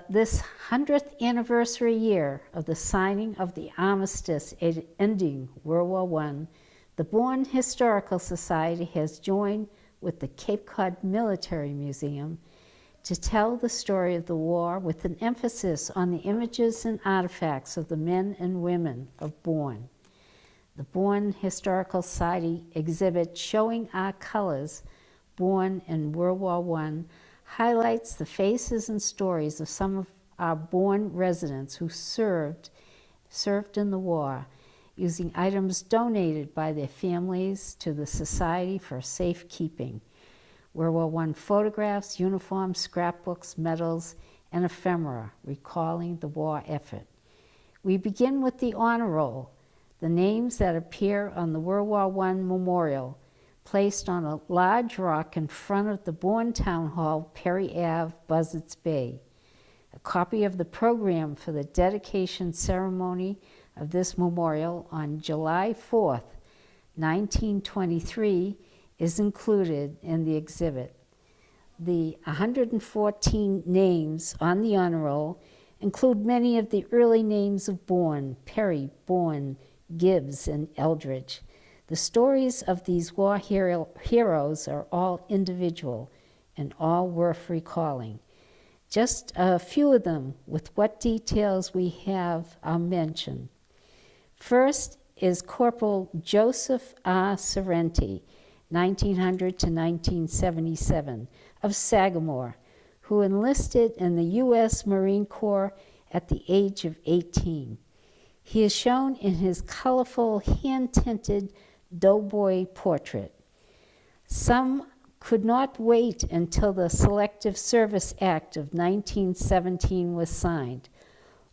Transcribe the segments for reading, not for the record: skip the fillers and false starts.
this 100th anniversary year of the signing of the Armistice ending World War I, the Bourne Historical Society has joined with the Cape Cod Military Museum to tell the story of the war with an emphasis on the images and artifacts of the men and women of Bourne. The Bourne Historical Society exhibit Showing Our Colors, Bourne in World War I, highlights the faces and stories of some of our Bourne residents who served in the war, using items donated by their families to the Society for Safekeeping. World War I photographs, uniforms, scrapbooks, medals, and ephemera recalling the war effort. We begin with the honor roll, the names that appear on the World War I memorial, placed on a large rock in front of the Bourne Town Hall, Perry Ave, Buzzards Bay. A copy of the program for the dedication ceremony of this memorial on July 4th, 1923, is included in the exhibit. The 114 names on the honor roll include many of the early names of Bourne: Perry, Bourne, Gibbs, and Eldridge. The stories of these war heroes are all individual and all worth recalling. Just a few of them, with what details we have, I'll mention. First is Corporal Joseph R. Sorrenti, 1900 to 1977, of Sagamore, who enlisted in the U.S. Marine Corps at the age of 18. He is shown in his colorful, hand-tinted doughboy portrait. Some could not wait until the Selective Service Act of 1917 was signed.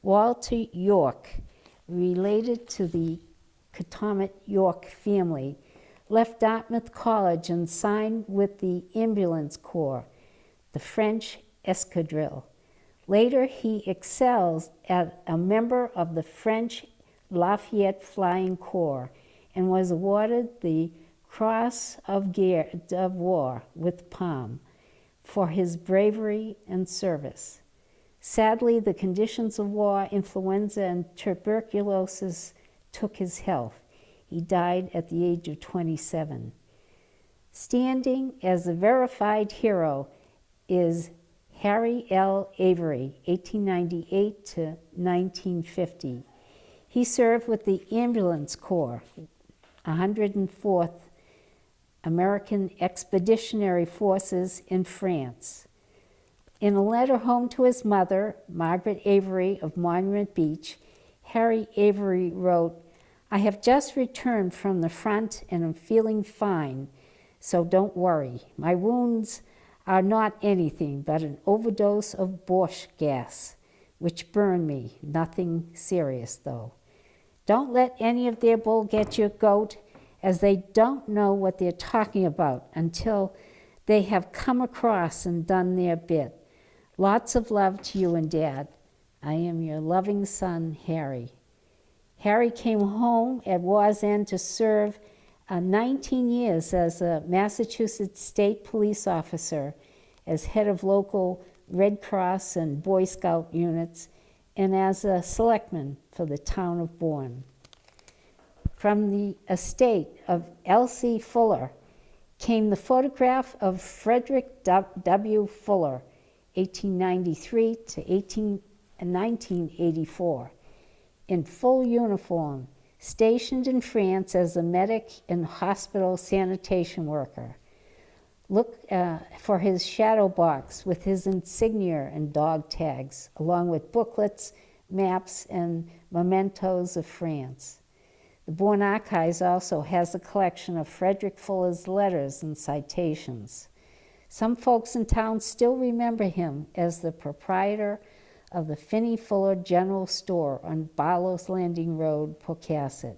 Walter York, related to the Catawmet York family, left Dartmouth College and signed with the Ambulance Corps, the French escadrille. Later, he excels as a member of the French Lafayette Flying Corps and was awarded the Cross of War with Palm for his bravery and service. Sadly, the conditions of war, influenza, and tuberculosis took his health. He died at the age of 27. Standing as a verified hero is Harry L. Avery, 1898 to 1950. He served with the Ambulance Corps, 104th American Expeditionary Forces in France. In a letter home to his mother, Margaret Avery of Monument Beach, Harry Avery wrote, "I have just returned from the front and am feeling fine, so don't worry. My wounds are not anything but an overdose of Borscht gas, which burned me. Nothing serious, though. Don't let any of their bull get your goat, as they don't know what they're talking about until they have come across and done their bit. Lots of love to you and Dad. I am your loving son, Harry." Harry came home at war's end to serve 19 years as a Massachusetts state police officer, as head of local Red Cross and Boy Scout units, and as a selectman for the town of Bourne. From the estate of L C Fuller came the photograph of Frederick W. Fuller, 1893 to 1984, in full uniform, stationed in France as a medic and hospital sanitation worker. Look for his shadow box with his insignia and dog tags, along with booklets, maps, and mementos of France. The Bourne Archives also has a collection of Frederick Fuller's letters and citations. Some folks in town still remember him as the proprietor of the Finney Fuller General Store on Barlow's Landing Road, Pocasset.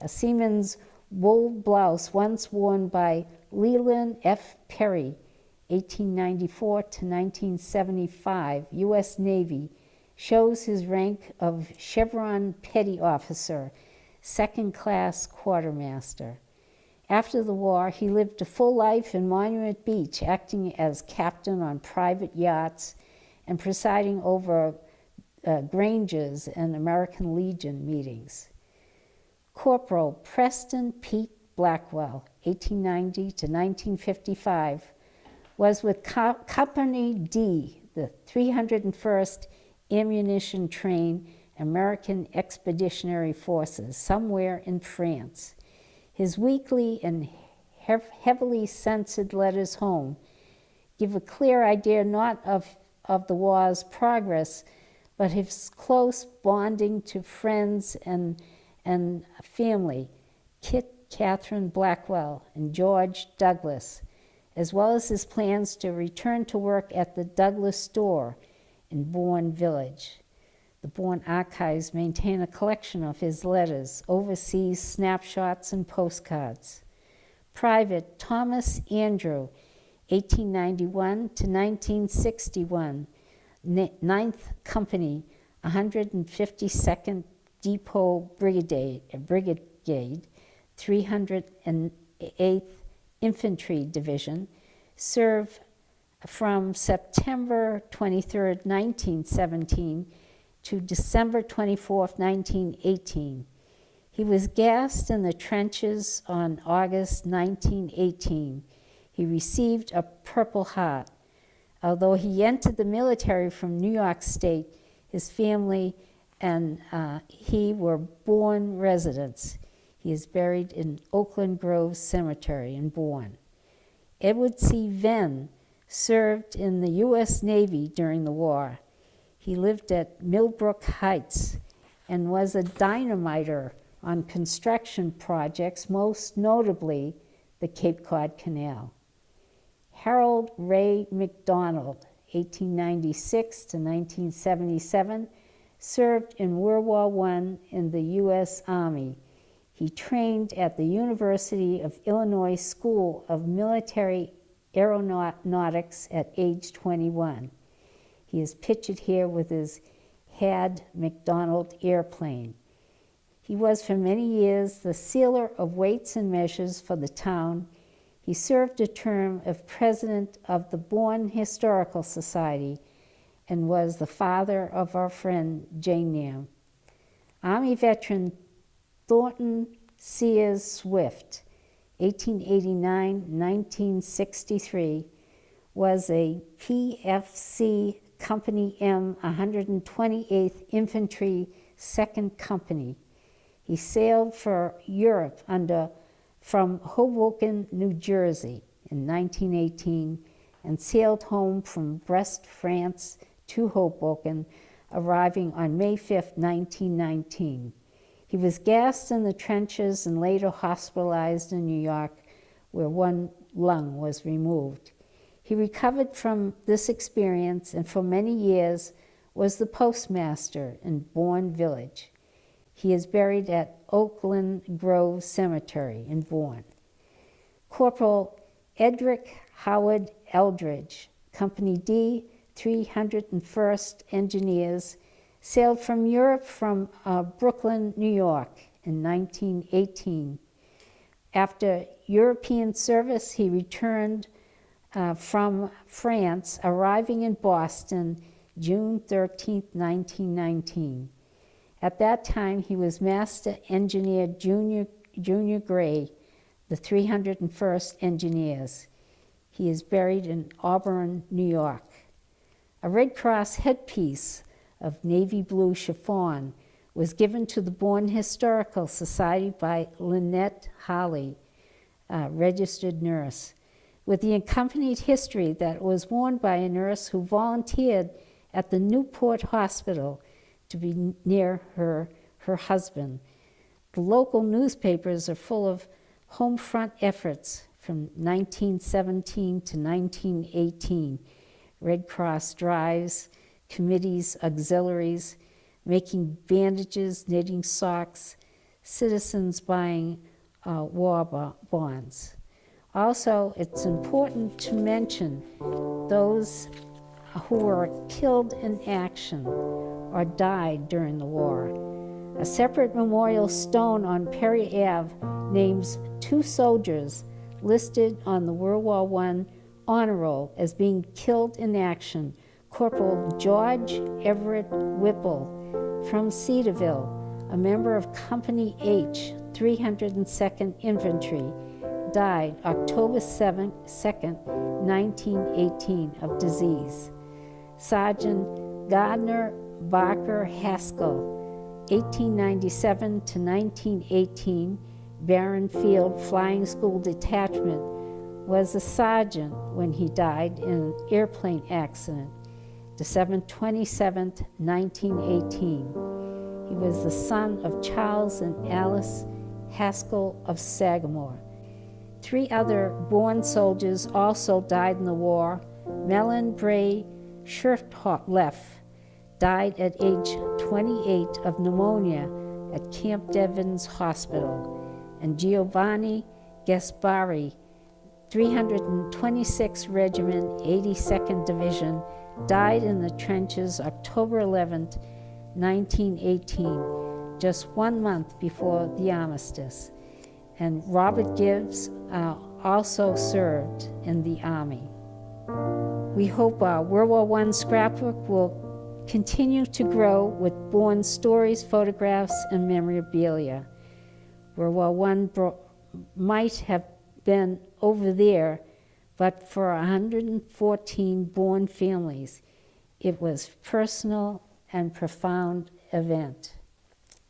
A seaman's wool blouse once worn by Leland F. Perry, 1894 to 1975, U.S. Navy, shows his rank of Chevron Petty Officer, second-class quartermaster. After the war, he lived a full life in Monument Beach, acting as captain on private yachts and presiding over Granger's and American Legion meetings. Corporal Preston P Blackwell, 1890 to 1955, was with Company D, the 301st Ammunition Train American Expeditionary Forces, somewhere in France. His weekly and heavily censored letters home give a clear idea not of the war's progress, but his close bonding to friends and family, Kit Catherine Blackwell and George Douglas, as well as his plans to return to work at the Douglas store in Bourne Village. The Bourne archives maintain a collection of his letters, overseas snapshots, and postcards. Private Thomas Andrew, 1891 to 1961, 9th Company, 152nd Depot Brigade, 308th Infantry Division, served from September 23, 1917 to December 24, 1918. He was gassed in the trenches on August 1918. He received a Purple Heart. Although he entered the military from New York State, his family and he were Bourne residents. He is buried in Oakland Grove Cemetery in Bourne. Edward C. Venn served in the U.S. Navy during the war. He lived at Millbrook Heights and was a dynamiter on construction projects, most notably the Cape Cod Canal. Harold Ray McDonald, 1896 to 1977, served in World War I in the U.S. Army. He trained at the University of Illinois School of Military Aeronautics at age 21. He is pictured here with his HAD McDonald airplane. He was for many years the sealer of weights and measures for the town. He served a term as president of the Bourne Historical Society and was the father of our friend Jane Nam. Army veteran Thornton Sears Swift, 1889-1963, was a PFC Company M 128th Infantry 2nd Company. He sailed for Europe from Hoboken, New Jersey in 1918 and sailed home from Brest, France to Hoboken, arriving on May 5, 1919. He was gassed in the trenches and later hospitalized in New York, where one lung was removed. He recovered from this experience and for many years was the postmaster in Bourne Village. He is buried at Oakland Grove Cemetery in Bourne. Corporal Edric Howard Eldridge, Company D, 301st Engineers, sailed from Europe from Brooklyn, New York in 1918. After European service, he returned from France, arriving in Boston June 13, 1919. At that time, he was Master Engineer Junior Gray, the 301st Engineers. He is buried in Auburn, New York. A Red Cross headpiece of navy blue chiffon was given to the Bourne Historical Society by Lynette Harley, registered nurse, with the accompanied history that was worn by a nurse who volunteered at the Newport Hospital to be near her husband. The local newspapers are full of home front efforts from 1917 to 1918, Red Cross drives, committees, auxiliaries, making bandages, knitting socks, citizens buying war bonds. Also, it's important to mention those who were killed in action or died during the war. A separate memorial stone on Perry Ave names 2 soldiers listed on the World War I honor roll as being killed in action: Corporal George Everett Whipple from Cedarville, a member of Company H, 302nd Infantry, died October 2nd, 1918 of disease. Sergeant Gardner Barker Haskell, 1897 to 1918, Barron Field Flying School Detachment, was a sergeant when he died in an airplane accident, December 27, 1918. He was the son of Charles and Alice Haskell of Sagamore. 3 other Bourne soldiers also died in the war. Mellon Bray Shirtleff died at age 28 of pneumonia at Camp Devens Hospital, and Giovanni Gaspari, 326th Regiment, 82nd Division, died in the trenches October 11, 1918, just 1 month before the Armistice. And Robert Gibbs also served in the Army. We hope our World War I scrapbook will continue to grow with Bourne stories, photographs, and memorabilia. World War I might have been over there, but for 114 Bourne families, it was personal and profound event.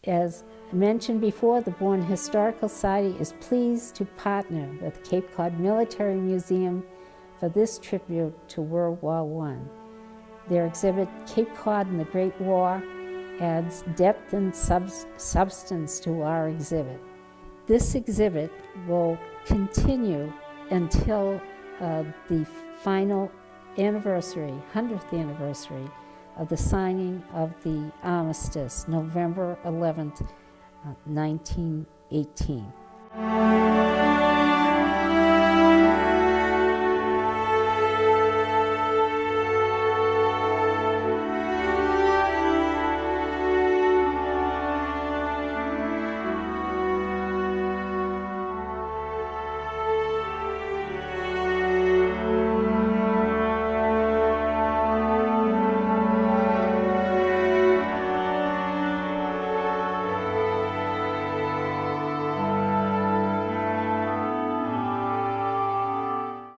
As mentioned before, the Bourne Historical Society is pleased to partner with Cape Cod Military Museum for this tribute to World War I. Their exhibit, Cape Cod and the Great War, adds depth and substance to our exhibit. This exhibit will continue until the final anniversary, 100th anniversary of the signing of the Armistice, November 11th, 1918.